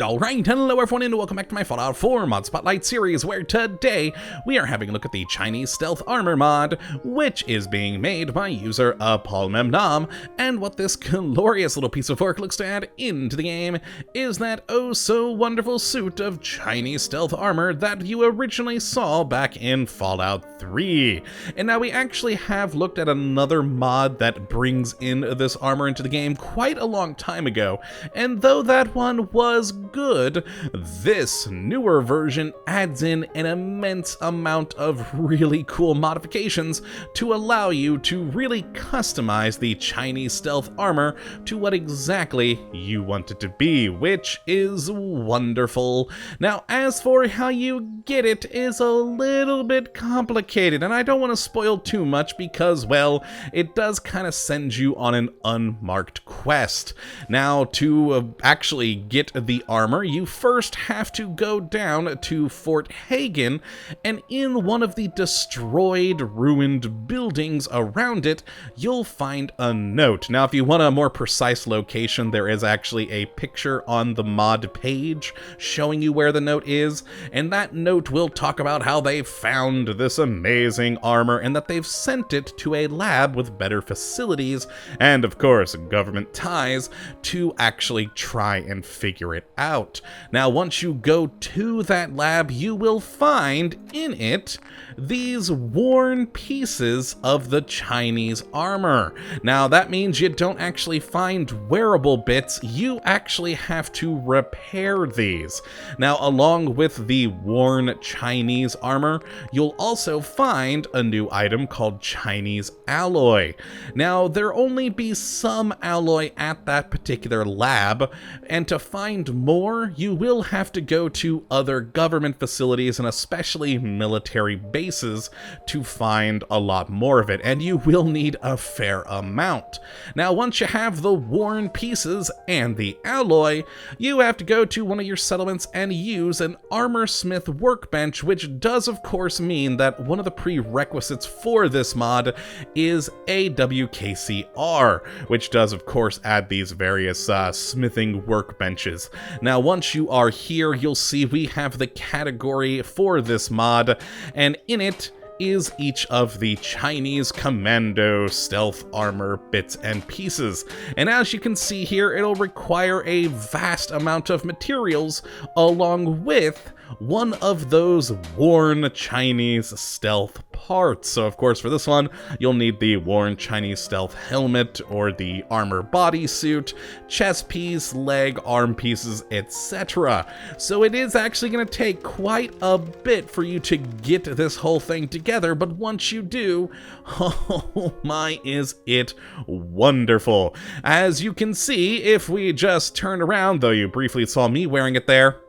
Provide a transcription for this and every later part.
Alright, hello everyone and welcome back to my Fallout 4 Mod Spotlight series, where today we are having a look at the Chinese Stealth Armor mod, which is being made by user Paul and what this glorious little piece of work looks to add into the game is that oh so wonderful suit of Chinese Stealth Armor that you originally saw back in Fallout 3. And now we actually have looked at another mod that brings in this armor into the game quite a long time ago, and though that one was good, this newer version adds in an immense amount of really cool modifications to allow you to really customize the Chinese stealth armor to what exactly you want it to be, which is wonderful. Now, as for how you get it is a little bit complicated, and I don't want to spoil too much because, well, it does kind of send you on an unmarked quest. Now, to actually get the armor, you first have to go down to Fort Hagen, and in one of the destroyed, ruined buildings around it, you'll find a note. Now, if you want a more precise location, there is actually a picture on the mod page showing you where the note is, and that note will talk about how they found this amazing armor and that they've sent it to a lab with better facilities and, of course, government ties to actually try and figure it out. Now, once you go to that lab, you will find in it these worn pieces of the Chinese armor. Now, that means you don't actually find wearable bits, you actually have to repair these. Now, along with the worn Chinese armor, you'll also find a new item called Chinese alloy. Now, there'll only be some alloy at that particular lab, and to find more, you will have to go to other government facilities and especially military bases to find a lot more of it, and you will need a fair amount. Now, once you have the worn pieces and the alloy, you have to go to one of your settlements and use an armor smith workbench, which does of course mean that one of the prerequisites for this mod is a WKCR, which does of course add these various smithing workbenches. Now, once you are here, you'll see we have the category for this mod, and in it is each of the Chinese commando stealth armor bits and pieces. And as you can see here, it'll require a vast amount of materials along with one of those worn Chinese stealth parts. So of course for this one, you'll need the worn Chinese stealth helmet or the armor bodysuit, chest piece, leg, arm pieces, etc. So it is actually going to take quite a bit for you to get this whole thing together, but once you do, oh my, is it wonderful. As you can see, if we just turn around, though you briefly saw me wearing it there,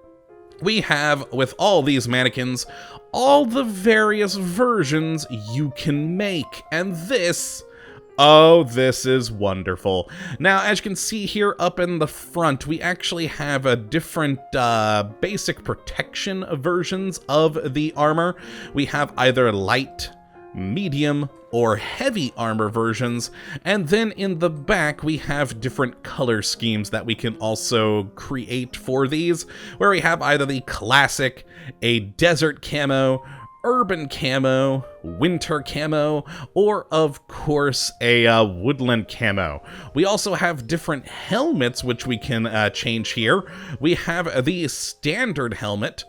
we have, with all these mannequins, all the various versions you can make, and this, oh, this is wonderful. Now, as you can see here up in the front, we actually have a different basic protection versions of the armor. We have either light, medium, or heavy armor versions, and then in the back we have different color schemes that we can also create for these, where we have either the classic, a desert camo, urban camo, winter camo, or of course a woodland camo. We also have different helmets which we can change here. We have the standard helmet,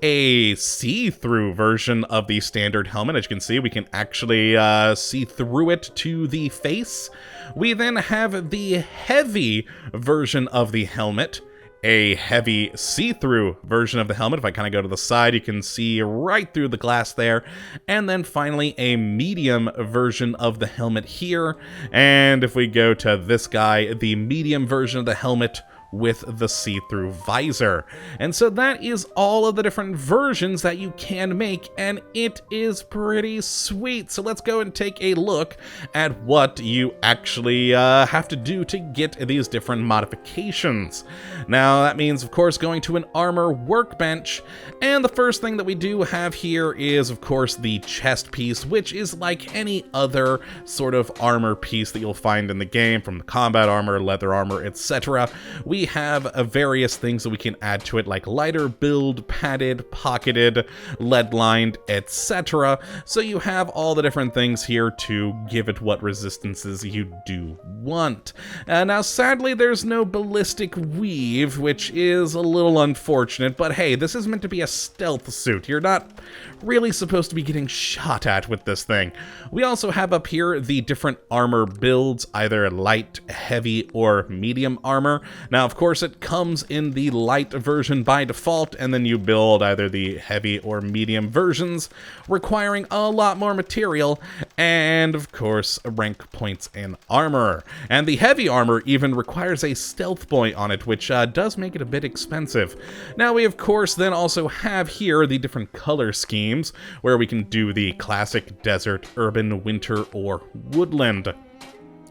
a see-through version of the standard helmet. As you can see, we can actually see through it to the face. We then have the heavy version of the helmet, a heavy see-through version of the helmet. If I kind of go to the side, you can see right through the glass there. And then finally, a medium version of the helmet here. And if we go to this guy, the medium version of the helmet with the see-through visor. And so that is all of the different versions that you can make, and it is pretty sweet. So let's go and take a look at what you actually have to do to get these different modifications. Now, that means, of course, going to an armor workbench, and the first thing that we do have here is, of course, the chest piece, which is like any other sort of armor piece that you'll find in the game, from the combat armor, leather armor, etc. We we have various things that we can add to it, like lighter build, padded, pocketed, lead-lined, etc. So you have all the different things here to give it what resistances you do want. Now, sadly, there's no ballistic weave, which is a little unfortunate, but hey, this is meant to be a stealth suit. You're not really supposed to be getting shot at with this thing. We also have up here the different armor builds, either light, heavy, or medium armor. Now, of course, it comes in the light version by default, and then you build either the heavy or medium versions, requiring a lot more material, and of course, rank points in armor. And the heavy armor even requires a stealth point on it, which does make it a bit expensive. Now, we of course then also have here the different color schemes, where we can do the classic desert, urban, winter, or woodland.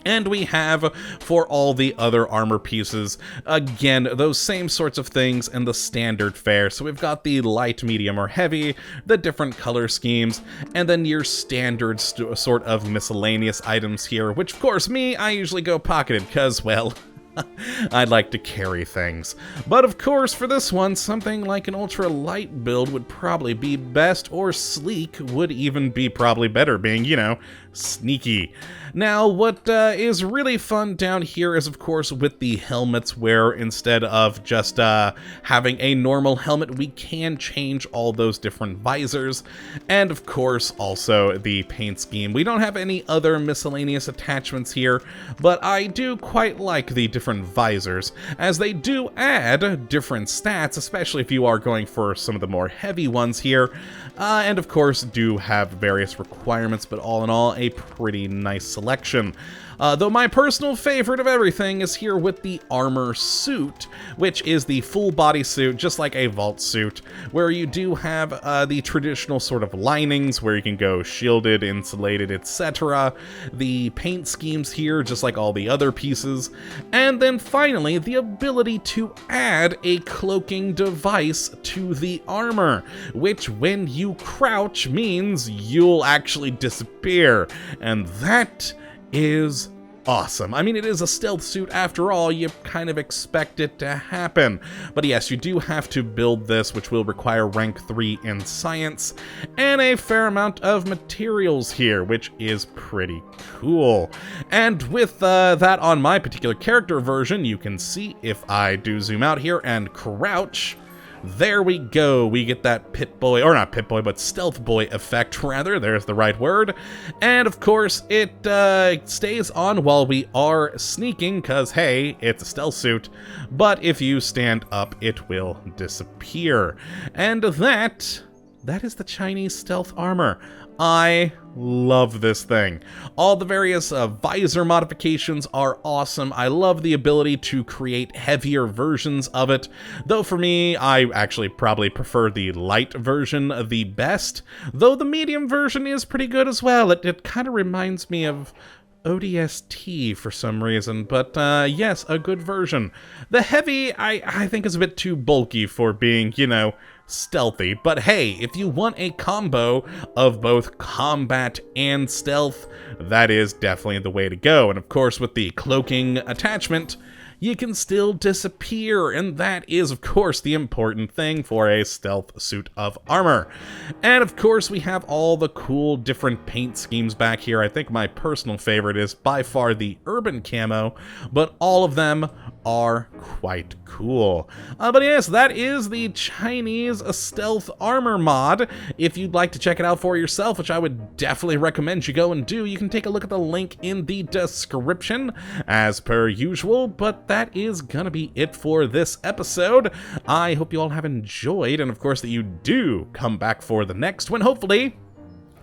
And we have, for all the other armor pieces, again, those same sorts of things in the standard fare. So we've got the light, medium, or heavy, the different color schemes, and then your standard sort of miscellaneous items here, which, of course, I usually go pocketed, because, well, I'd like to carry things. But of course, for this one, something like an ultra light build would probably be best, or sleek would even be probably better, being, you know, sneaky. Now, what is really fun down here is, of course, with the helmets, where instead of just having a normal helmet, we can change all those different visors. And of course, also the paint scheme. We don't have any other miscellaneous attachments here, but I do quite like the different visors, as they do add different stats, especially if you are going for some of the more heavy ones here. And of course, do have various requirements, but all in all, a pretty nice selection. Though my personal favorite of everything is here with the armor suit, which is the full body suit, just like a vault suit, where you do have the traditional sort of linings where you can go shielded, insulated, etc. The paint schemes here, just like all the other pieces. And then finally, the ability to add a cloaking device to the armor, which when you crouch means you'll actually disappear. And that is awesome. I mean, it is a stealth suit after all, you kind of expect it to happen. But yes, you do have to build this, which will require rank 3 in science, and a fair amount of materials here, which is pretty cool. And with that on my particular character version, you can see if I do zoom out here and crouch, there we go, we get that Pip-Boy, or not Pip-Boy, but Stealth Boy effect, rather, there's the right word. And of course, it stays on while we are sneaking, because hey, it's a stealth suit, but if you stand up, it will disappear. And that is the Chinese stealth armor. I love this thing. All the various visor modifications are awesome. I love the ability to create heavier versions of it, though for me, I actually probably prefer the light version the best, though the medium version is pretty good as well. It kind of reminds me of ODST for some reason, but yes, a good version. The heavy, I think is a bit too bulky for being, you know, stealthy, but hey, if you want a combo of both combat and stealth, that is definitely the way to go. And of course, with the cloaking attachment, you can still disappear, and that is, of course, the important thing for a stealth suit of armor. And of course, we have all the cool different paint schemes back here. I think my personal favorite is by far the urban camo, but all of them are quite cool. But yes, that is the Chinese stealth armor mod. If you'd like to check it out for yourself, which I would definitely recommend you go and do, you can take a look at the link in the description as per usual. But that is gonna be it for this episode. I hope you all have enjoyed, and of course that you do come back for the next one, hopefully.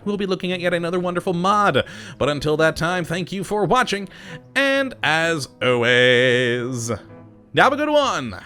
We'll be looking at yet another wonderful mod. But until that time, thank you for watching, and as always, have a good one!